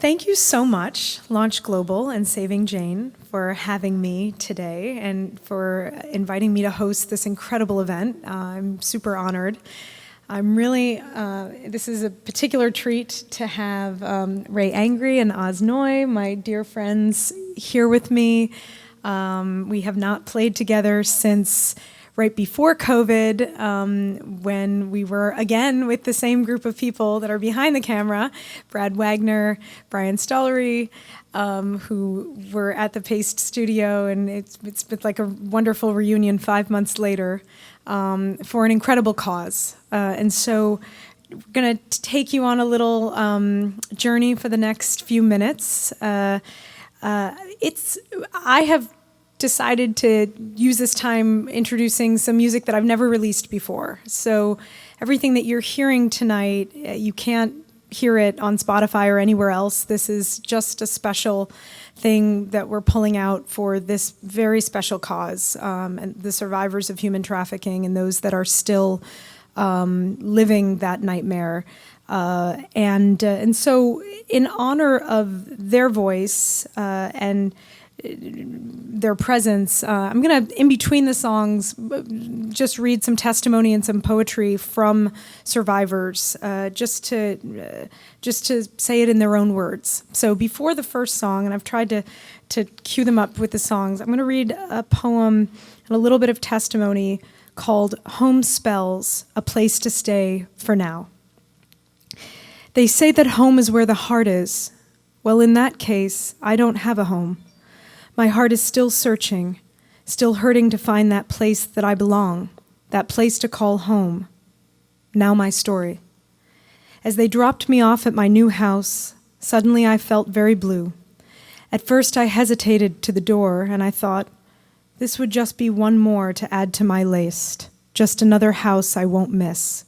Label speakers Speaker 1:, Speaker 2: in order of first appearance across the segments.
Speaker 1: Thank you so much, Launch Global and Saving Jane, for having me today and for inviting me to host this incredible event. I'm super honored. I'm really, this is a particular treat to have Ray Angry and Oz Noy, my dear friends, here with me. We have not played together since right before COVID, when we were again with the same group of people that are behind the camera, Brad Wagner, Brian Stollery, who were at the Paste studio, and it's been like a wonderful reunion 5 months later for an incredible cause. And so we're going to take you on a little journey for the next few minutes. I have decided to use this time introducing some music that I've never released before. So everything that you're hearing tonight, you can't hear it on Spotify or anywhere else. This is just a special thing that we're pulling out for this very special cause, and the survivors of human trafficking and those that are still living that nightmare. And so in honor of their voice and their presence, I'm going to, in between the songs, just read some testimony and some poetry from survivors, just to say it in their own words. So before the first song, and I've tried to cue them up with the songs, I'm going to read a poem and a little bit of testimony called Home Spells, A Place to Stay for Now. They say that home is where the heart is. Well, in that case, I don't have a home. My heart is still searching, still hurting to find that place that I belong, that place to call home. Now my story. As they dropped me off at my new house, suddenly I felt very blue. At first I hesitated to the door, and I thought, this would just be one more to add to my list, just another house I won't miss.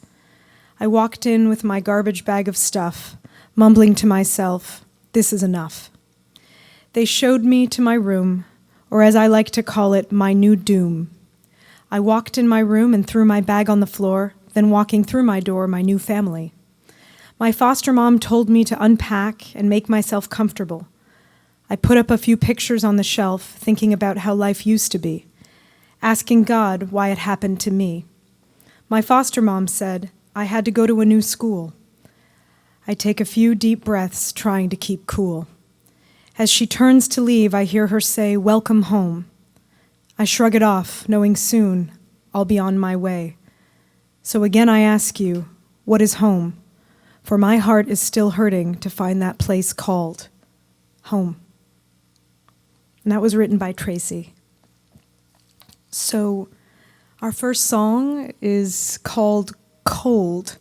Speaker 1: I walked in with my garbage bag of stuff, mumbling to myself, this is enough. They showed me to my room, or as I like to call it, my new doom. I walked in my room and threw my bag on the floor, then walking through my door, my new family. My foster mom told me to unpack and make myself comfortable. I put up a few pictures on the shelf, thinking about how life used to be, asking God why it happened to me. My foster mom said I had to go to a new school. I take a few deep breaths, trying to keep cool. As she turns to leave, I hear her say, welcome home. I shrug it off, knowing soon I'll be on my way. So again I ask you, what is home? For my heart is still hurting to find that place called home. And that was written by Tracy. So our first song is called Cold.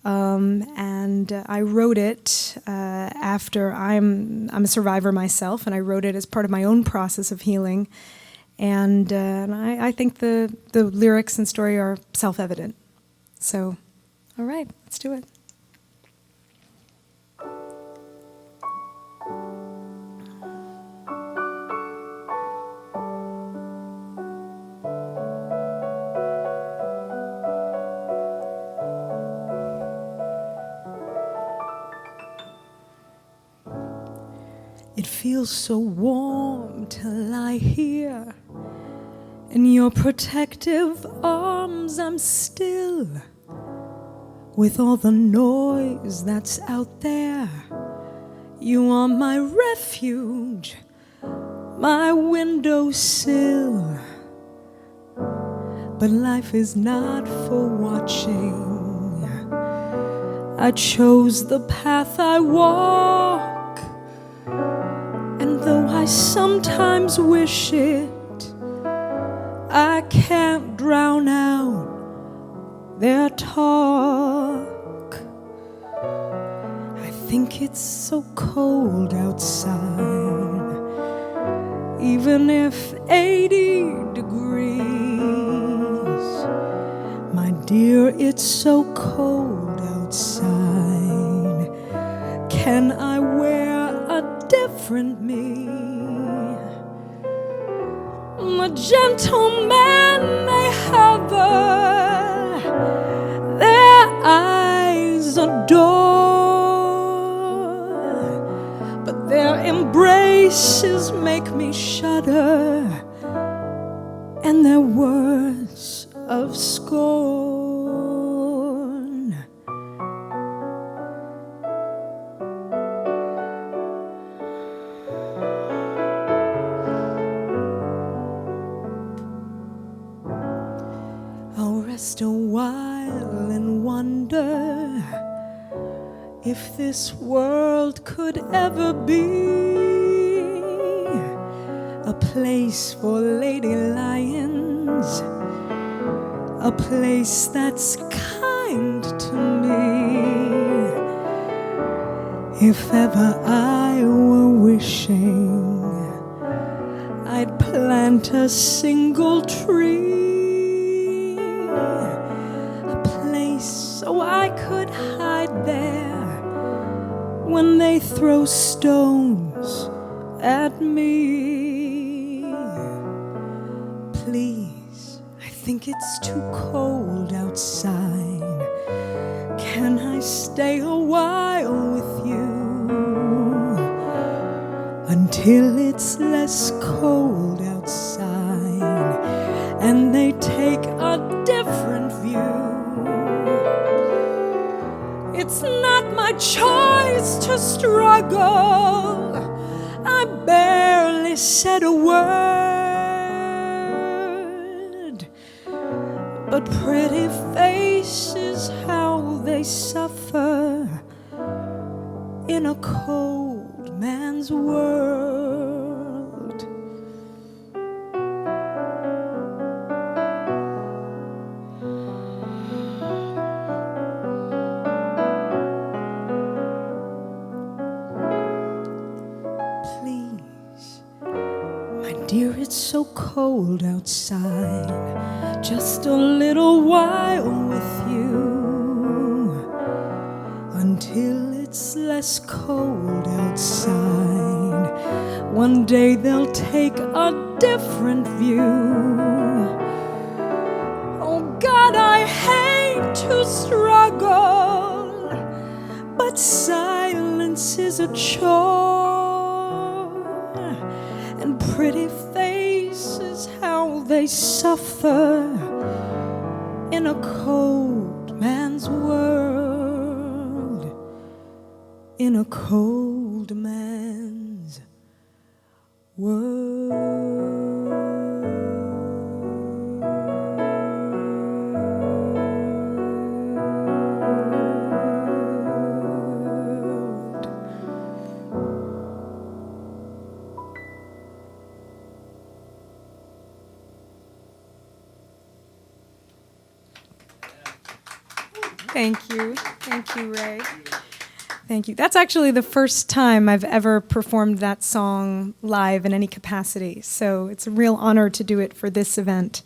Speaker 1: And I wrote it after I'm a survivor myself, and I wrote it as part of my own process of healing. And I think the lyrics and story are self-evident. So, all right, let's do it. It feels so warm to lie here. In your protective arms I'm still. With all the noise that's out there, you are my refuge, my windowsill. But life is not for watching. I chose the path I walk. And though I sometimes wish it, I can't drown out their talk. I think it's so cold outside, even if 80 degrees. My dear, it's so cold outside. Can I wear a different me? The gentlemen may hover, their eyes adore. Their embraces make me shudder, and their words of scorn. I'll rest a while and wonder if this world could ever be a place for lady lions, a place that's kind to me. If ever I were wishing, I'd plant a single tree, a place so I could hide there when they throw stones at me. Please, I think it's too cold outside. Can I stay a while with you until it's less cold outside and they take a different view? It's not my choice to struggle. I barely said a word, but pretty faces, how they suffer in a cold man's world. Dear, it's so cold outside. Just a little while with you until it's less cold outside. One day they'll take a different view. Oh God, I hate to struggle, but silence is a chore. And pretty faces, how they suffer in a cold man's world, in a cold man's world. Thank you, Ray. Thank you. That's actually the first time I've ever performed that song live in any capacity, so it's a real honor to do it for this event.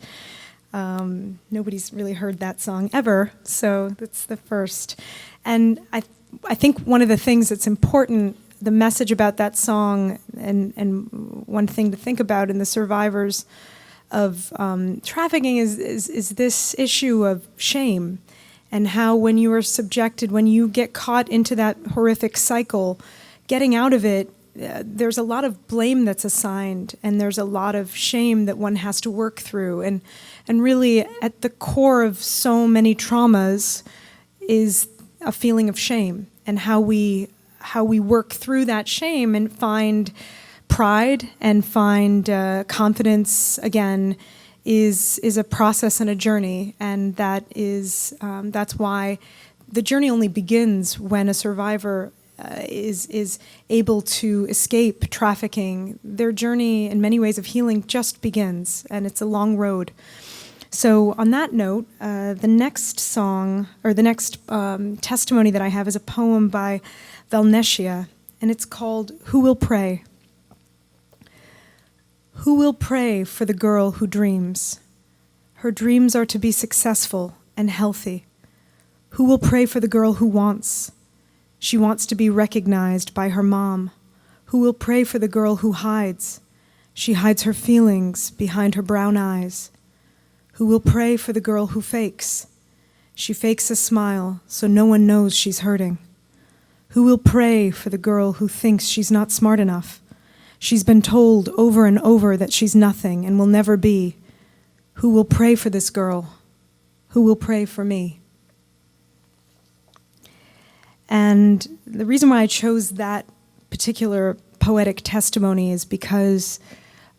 Speaker 1: Nobody's really heard that song ever, so that's the first. And I think one of the things that's important, the message about that song, and one thing to think about in the survivors of trafficking is this issue of shame. And how when you are subjected, when you get caught into that horrific cycle, getting out of it, there's a lot of blame that's assigned, and there's a lot of shame that one has to work through. And really, at the core of so many traumas is a feeling of shame, and how we work through that shame and find pride and find confidence again is a process and a journey, and that's why the journey only begins when a survivor is able to escape trafficking. Their journey, in many ways, of healing just begins, and it's a long road. So on that note, the next song, or the next testimony that I have is a poem by Valnesia, and it's called "Who Will Pray?" Who will pray for the girl who dreams? Her dreams are to be successful and healthy. Who will pray for the girl who wants? She wants to be recognized by her mom. Who will pray for the girl who hides? She hides her feelings behind her brown eyes. Who will pray for the girl who fakes? She fakes a smile so no one knows she's hurting. Who will pray for the girl who thinks she's not smart enough? She's been told over and over that she's nothing and will never be. Who will pray for this girl? Who will pray for me? And the reason why I chose that particular poetic testimony is because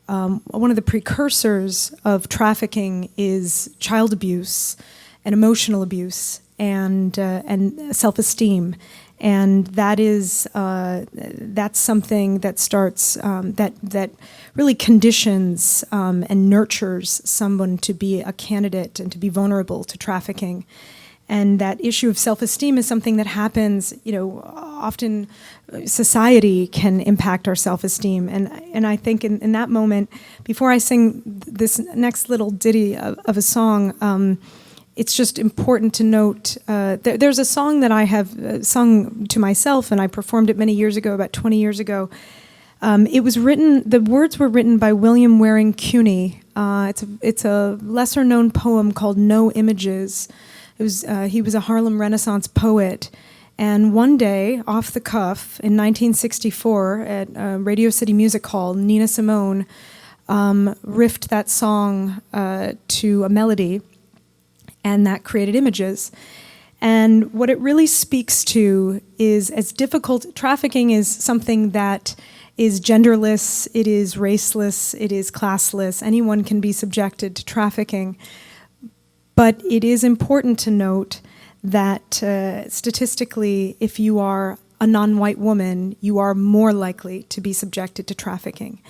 Speaker 1: one of the precursors of trafficking is child abuse and emotional abuse and self-esteem. And that's something that starts, that really conditions and nurtures someone to be a candidate and to be vulnerable to trafficking. And that issue of self-esteem is something that happens, often society can impact our self-esteem. And I think in that moment, before I sing this next little ditty of a song, it's just important to note, there's a song that I have sung to myself, and I performed it many years ago, about 20 years ago. The words were written by William Waring Cuny. It's a lesser-known poem called No Images. He was a Harlem Renaissance poet. And one day, off the cuff, in 1964, at Radio City Music Hall, Nina Simone riffed that song to a melody, and that created images. And what it really speaks to is, as difficult, trafficking is something that is genderless, it is raceless, it is classless. Anyone can be subjected to trafficking. But it is important to note that statistically, if you are a non-white woman, you are more likely to be subjected to trafficking.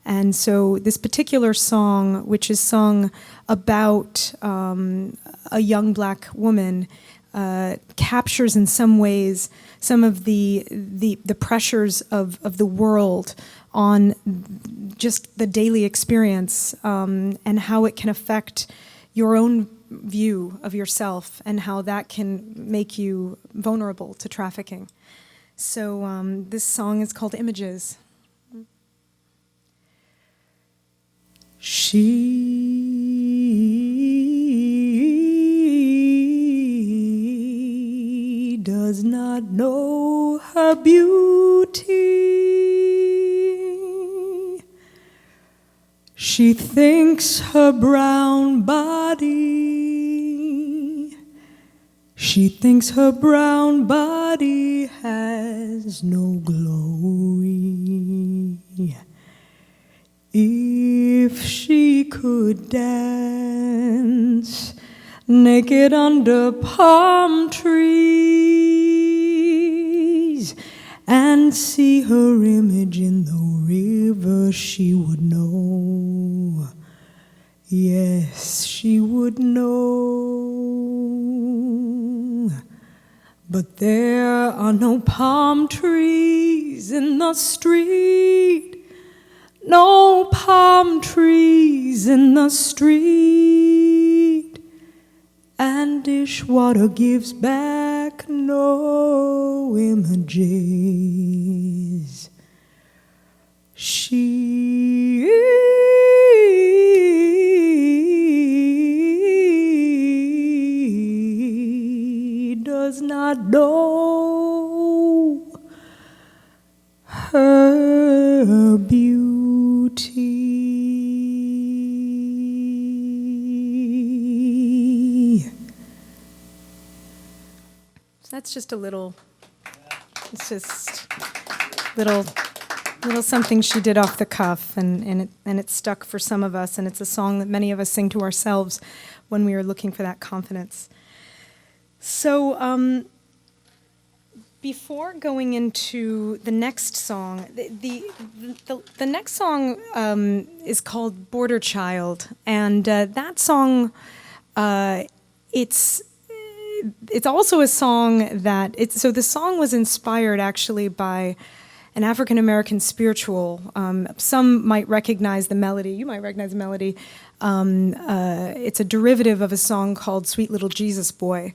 Speaker 1: And so this particular song, which is sung about a young black woman, captures in some ways some of the pressures of the world on just the daily experience, and how it can affect your own view of yourself and how that can make you vulnerable to trafficking. So this song is called Images. She does not know her beauty. She thinks her brown body. She thinks her brown body has no glory. If she could dance naked under palm trees and see her image in the river, she would know. Yes, she would know. But there are no palm trees in the street. No palm trees in the street, and dishwater gives back no images. She does not know her beauty. So that's just a little, it's just little something she did off the cuff, and it stuck for some of us, and it's a song that many of us sing to ourselves when we are looking for that confidence. So before going into the next song, the next song is called Border Child, and that song, it's also a song that, so the song was inspired actually by an African-American spiritual. Some might recognize the melody. You might recognize the melody. It's a derivative of a song called Sweet Little Jesus Boy.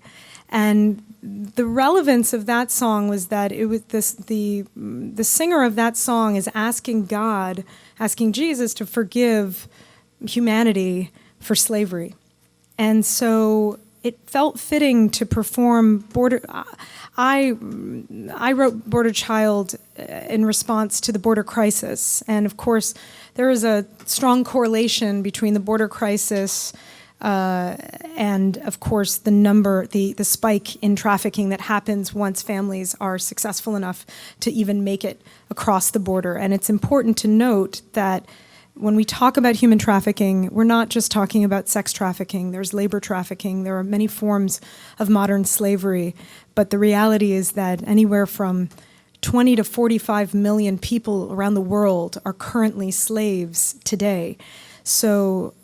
Speaker 1: And the relevance of that song was that it was the singer of that song is asking Jesus to forgive humanity for slavery. And so it felt fitting to perform Border. I wrote Border Child in response to the border crisis, and of course, there is a strong correlation between the border crisis and, of course, the spike in trafficking that happens once families are successful enough to even make it across the border. And it's important to note that when we talk about human trafficking, we're not just talking about sex trafficking. There's labor trafficking. There are many forms of modern slavery. But the reality is that anywhere from 20 to 45 million people around the world are currently slaves today. So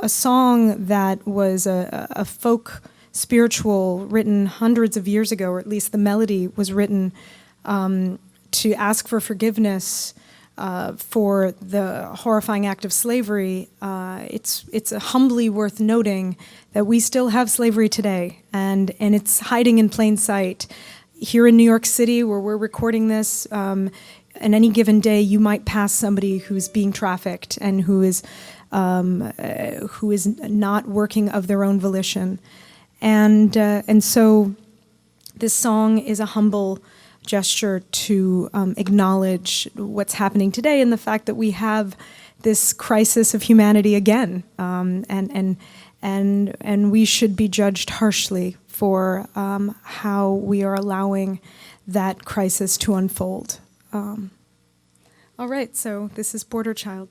Speaker 1: a song that was a folk spiritual written hundreds of years ago, or at least the melody was written to ask for forgiveness for the horrifying act of slavery, it's humbly worth noting that we still have slavery today, and it's hiding in plain sight. Here in New York City, where we're recording this, on any given day, you might pass somebody who's being trafficked and who is not working of their own volition, and so this song is a humble gesture to acknowledge what's happening today and the fact that we have this crisis of humanity again, and we should be judged harshly for how we are allowing that crisis to unfold. All right, so this is Border Child.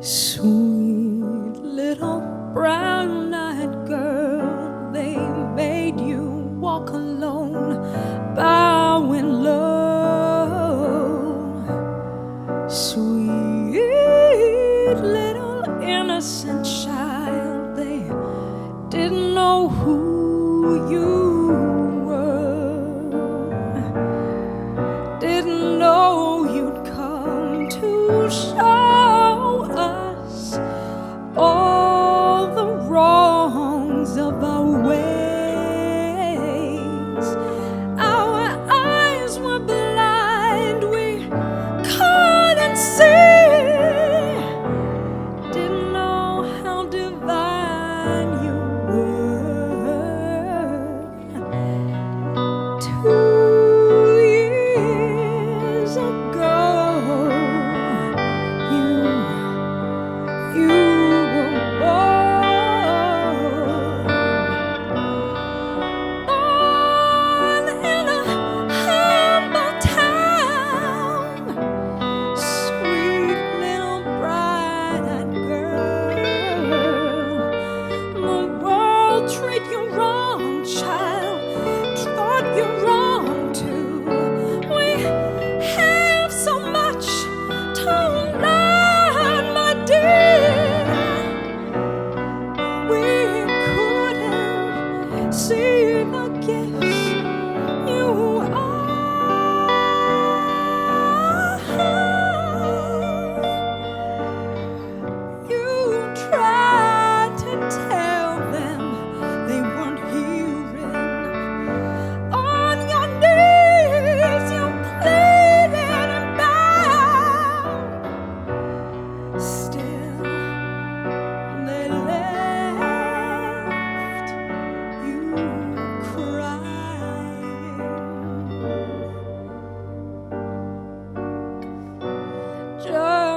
Speaker 2: Sweet little brown-eyed girl, they made you walk alone, bowing low. Sweet little innocent child, they didn't know who you were, didn't know you'd come to show all the wrongs of our ways. Our eyes were blind, we couldn't see, didn't know how divine you were. 2 years ago, you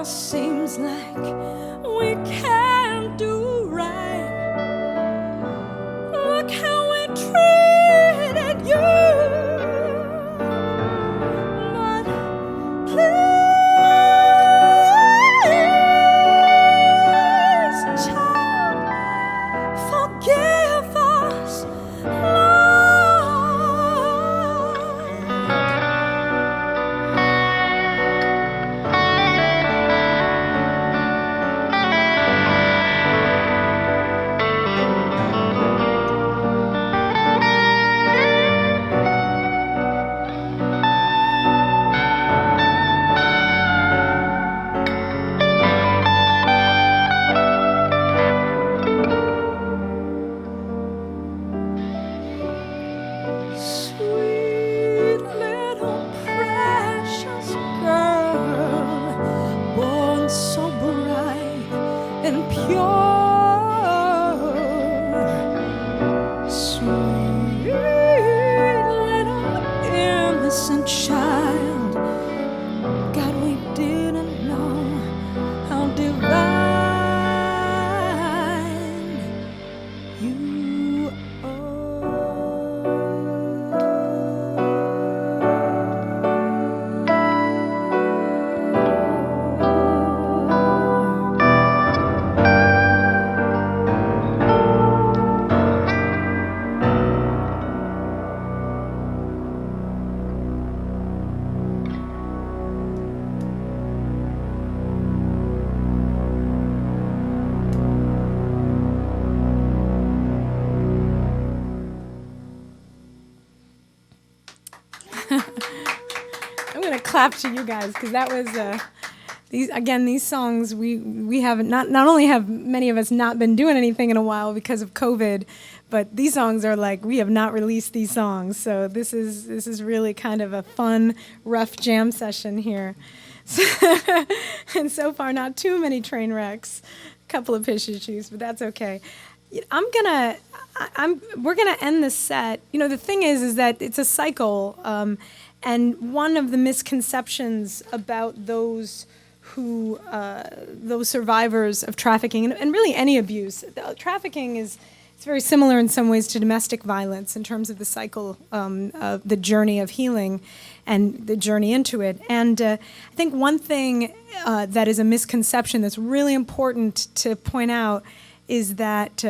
Speaker 2: seems like we can't do right. Look how we treated you. But please, child, forgive us, Lord. and pure, sweet little innocent child. God, we didn't know how divine you
Speaker 1: I'm gonna clap to you guys because that was these songs we haven't not only have many of us not been doing anything in a while because of COVID, but these songs are like we have not released these songs. So this is really kind of a fun, rough jam session here. And so far not too many train wrecks, a couple of issues, but that's okay. We're gonna end this set. You know, the thing is that it's a cycle, and one of the misconceptions about those survivors of trafficking and really any abuse, trafficking it's very similar in some ways to domestic violence in terms of the cycle of the journey of healing and the journey into it. And I think one thing that is a misconception that's really important to point out is that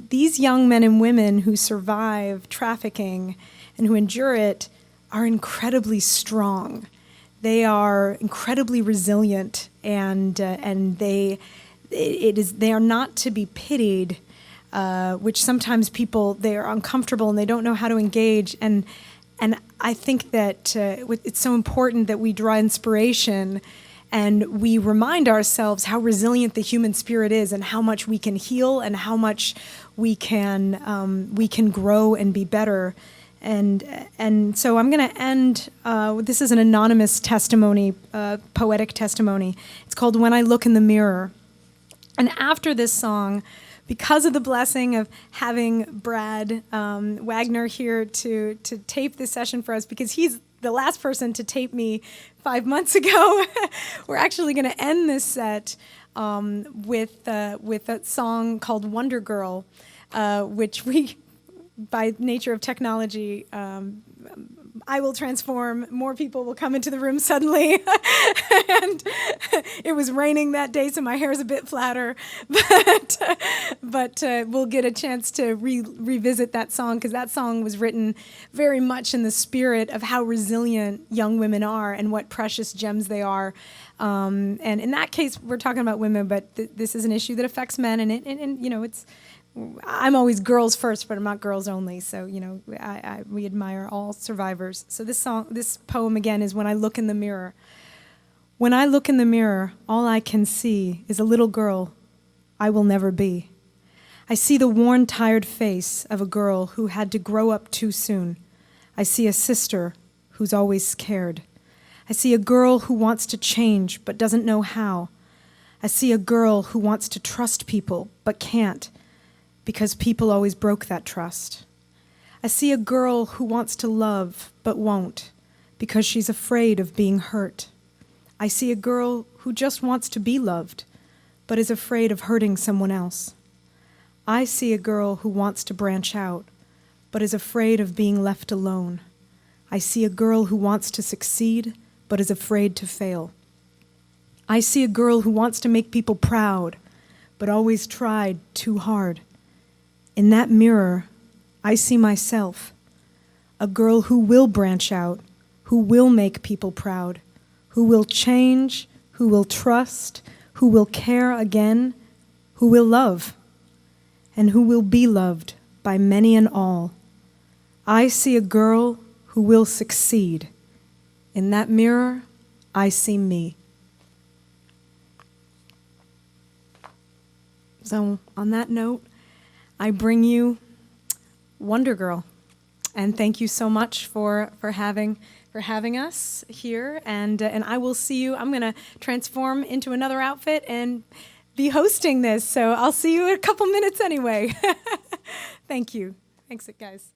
Speaker 1: these young men and women who survive trafficking and who endure it are incredibly strong. They are incredibly resilient, and they are not to be pitied, which sometimes people, they are uncomfortable and they don't know how to engage. And I think that it's so important that we draw inspiration and we remind ourselves how resilient the human spirit is and how much we can heal and how much we can grow and be better. And so I'm going to end, this is an anonymous testimony, poetic testimony. It's called When I Look in the Mirror. And after this song, because of the blessing of having Brad Wagner here to tape this session for us, because he's the last person to tape me 5 months ago, we're actually going to end this set with a song called Wonder Girl, which we, by nature of technology, I will transform, more people will come into the room suddenly, and it was raining that day, so my hair is a bit flatter, but we'll get a chance to revisit that song, because that song was written very much in the spirit of how resilient young women are and what precious gems they are. And in that case, we're talking about women, but this is an issue that affects men, and you know, I'm always girls first, but I'm not girls only. So, you know, we admire all survivors. So this poem again is When I Look in the Mirror. When I look in the mirror, all I can see is a little girl I will never be. I see the worn, tired face of a girl who had to grow up too soon. I see a sister who's always scared. I see a girl who wants to change but doesn't know how. I see a girl who wants to trust people but can't, because people always broke that trust. I see a girl who wants to love but won't, because she's afraid of being hurt. I see a girl who just wants to be loved, but is afraid of hurting someone else. I see a girl who wants to branch out, but is afraid of being left alone. I see a girl who wants to succeed, but is afraid to fail. I see a girl who wants to make people proud, but always tried too hard. In that mirror, I see myself, a girl who will branch out, who will make people proud, who will change, who will trust, who will care again, who will love, and who will be loved by many and all. I see a girl who will succeed. In that mirror, I see me. So on that note, I bring you Wonder Girl. And thank you so much for having for having us here, and I will see you. I'm going to transform into another outfit and be hosting this, so I'll see you in a couple minutes anyway. Thank you. Thanks, guys.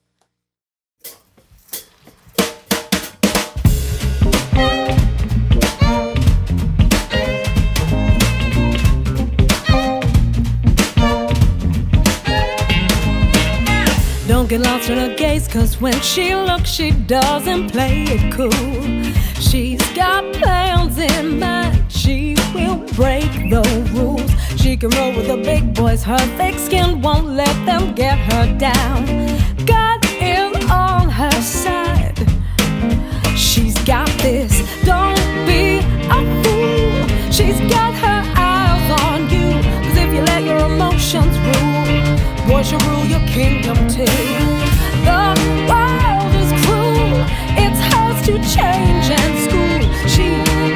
Speaker 2: Don't get lost in her gaze, cause when she looks, she doesn't play it cool. She's got plans in mind, she will break the rules. She can roll with the big boys, her thick skin won't let them get her down. God is on her side, she's got this, don't be a fool. She's got her eyes on you, cause if you let your emotions rule, boy, she'll rule your kingdom too. The world is cruel, it's hers to change and school. She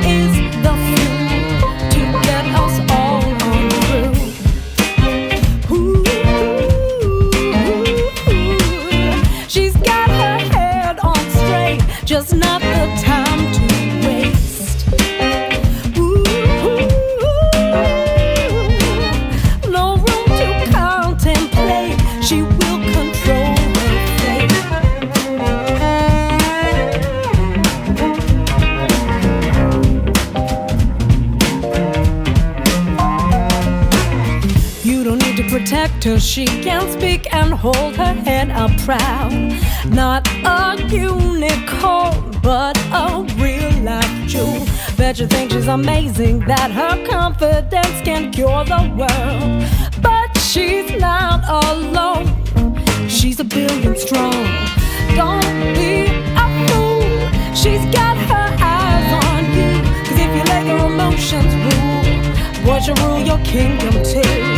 Speaker 2: is the fuel to get us all on through. Ooh, she's got her head on straight, just not the time to waste. Ooh, no room to contemplate. She will control her fate. You don't need to protect her, she can speak and hold her head up proud. Not a unicorn, but a real life jewel. Bet you think she's amazing, that her confidence can cure the world. But she's not alone, she's a billion strong. Don't be a fool, she's got her eyes on you. Cause if you let your emotions rule, boy, she'll rule your kingdom too.